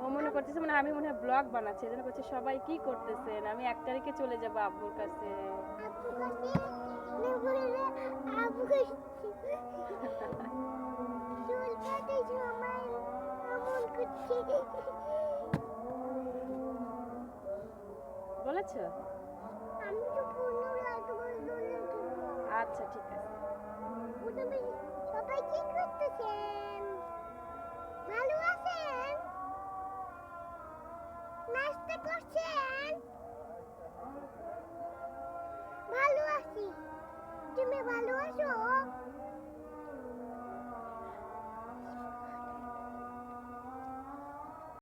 ও মনে করতেছে মানে আমি মনে হয় ব্লগ বানাচ্ছি, এজন্য করছে সবাই কি করতেছেন, আমি 1 তারিখে চলে যাব আব্বুর কাছে। বলেছো? আচ্ছা ঠিক আছে। সবাই কি করতেছেন? ভালো আছেন? নাস্তা করছেন? ভালো আছি। তুমি ভালো আছো?